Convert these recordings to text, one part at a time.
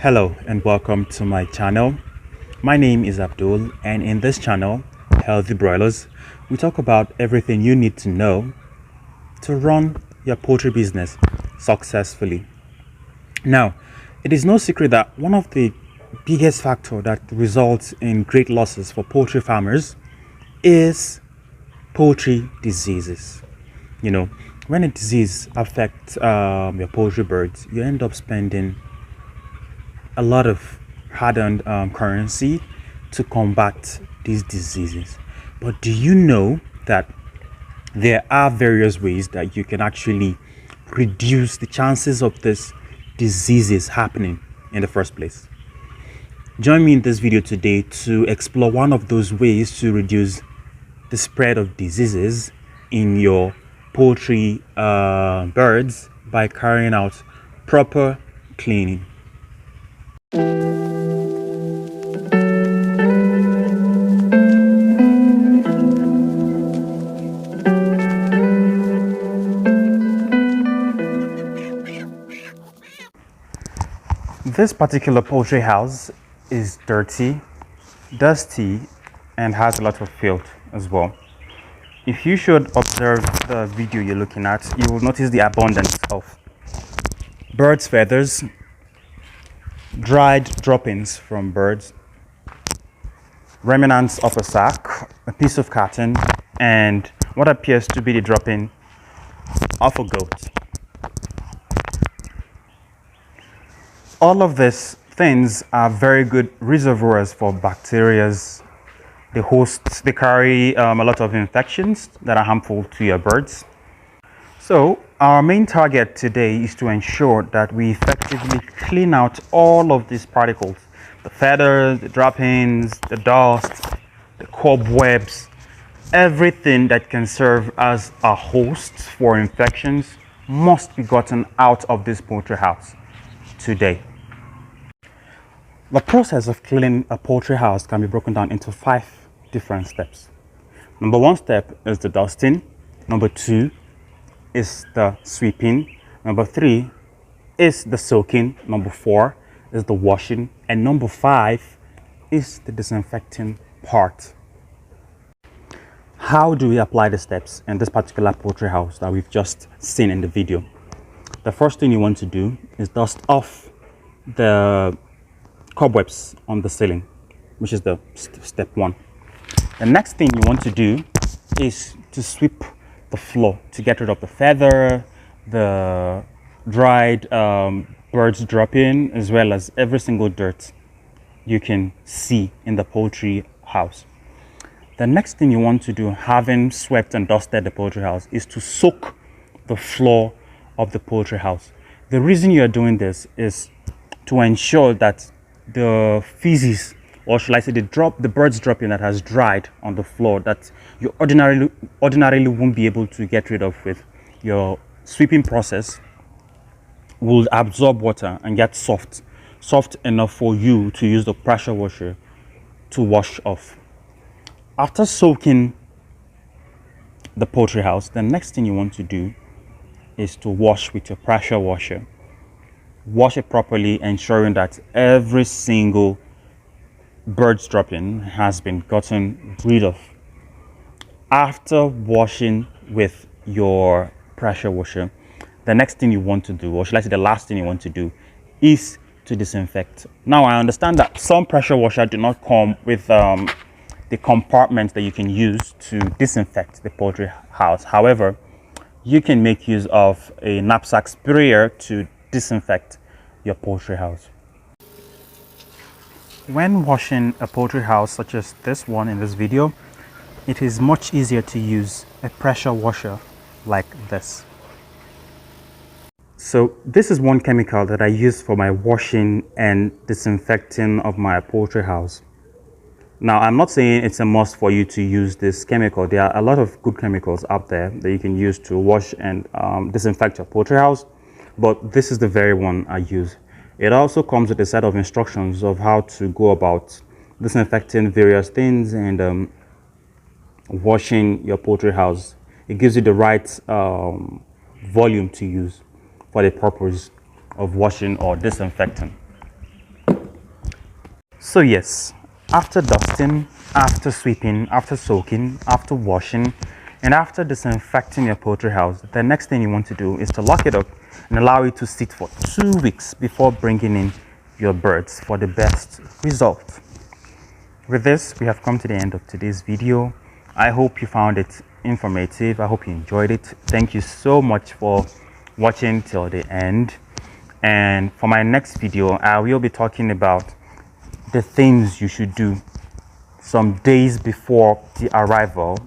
Hello and welcome to my channel. My name is Abdul, and in this channel, Healthy Broilers, we talk about everything you need to know to run your poultry business successfully. Now, it is no secret that one of the biggest factors that results in great losses for poultry farmers is poultry diseases. You know, when a disease affects your poultry birds, you end up spending a lot of hard-earned currency to combat these diseases. But do you know that there are various ways that you can actually reduce the chances of these diseases happening in the first place? Join me in this video today to explore one of those ways to reduce the spread of diseases in your poultry birds by carrying out proper cleaning. This particular poultry house is dirty, dusty, and has a lot of filth as well. If you should observe the video you're looking at, you will notice the abundance of birds' feathers, dried droppings from birds, remnants of a sack, a piece of carton, and what appears to be the dropping of a goat. All of these things are very good reservoirs for bacteria. They carry a lot of infections that are harmful to your birds. So our main target today is to ensure that we effectively clean out all of these particles, the feathers, the droppings, the dust, the cobwebs, everything that can serve as a host for infections must be gotten out of this poultry house today. The process of cleaning a poultry house can be broken down into 5 different steps. Number 1 step is the dusting. Number 2 is the sweeping. Number 3 is the soaking. Number 4 is the washing. And number 5 is the disinfecting part. How do we apply the steps in this particular poultry house that we've just seen in the video? The first thing you want to do is dust off the cobwebs on the ceiling, which is the step 1. The next thing you want to do is to sweep the floor to get rid of the feather, the dried birds dropping, as well as every single dirt you can see in the poultry house. The next thing you want to do, having swept and dusted the poultry house, is to soak the floor of the poultry house. The reason you are doing this is to ensure that the feces, or shall I say the bird's dropping that has dried on the floor, that you ordinarily won't be able to get rid of with your sweeping process, will absorb water and get soft enough for you to use the pressure washer to wash off. After soaking the poultry house, the next thing you want to do is to wash with your pressure washer. Wash it properly, ensuring that every single bird's dropping has been gotten rid of. After washing with your pressure washer, the next thing you want to do, or should I say the last thing you want to do, is to disinfect. Now, I understand that some pressure washer do not come with the compartments that you can use to disinfect the poultry house. However, you can make use of a knapsack sprayer to disinfect your poultry house. When washing a poultry house such as this one in this video, it is much easier to use a pressure washer like this. So this is one chemical that I use for my washing and disinfecting of my poultry house. Now, I'm not saying it's a must for you to use this chemical. There are a lot of good chemicals out there that you can use to wash and disinfect your poultry house, but this is the very one I use. It also comes with a set of instructions of how to go about disinfecting various things and washing your poultry house. It gives you the right volume to use for the purpose of washing or disinfecting. So yes, after dusting, after sweeping, after soaking, after washing, and after disinfecting your poultry house, the next thing you want to do is to lock it up and allow it to sit for 2 weeks before bringing in your birds for the best result. With this, we have come to the end of today's video. I hope you found it informative. I hope you enjoyed it. Thank you so much for watching till the end. And for my next video, I will be talking about the things you should do some days before the arrival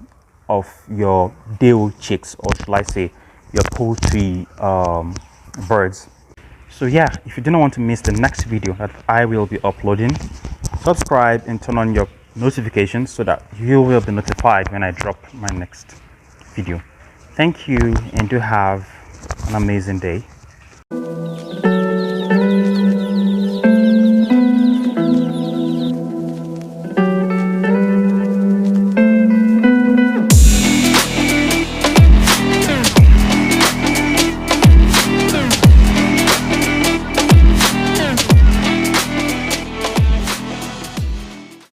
of your day-old chicks, or should I say your poultry birds. So yeah, if you do not want to miss the next video that I will be uploading, subscribe and turn on your notifications so that you will be notified when I drop my next video. Thank you, and do have an amazing day.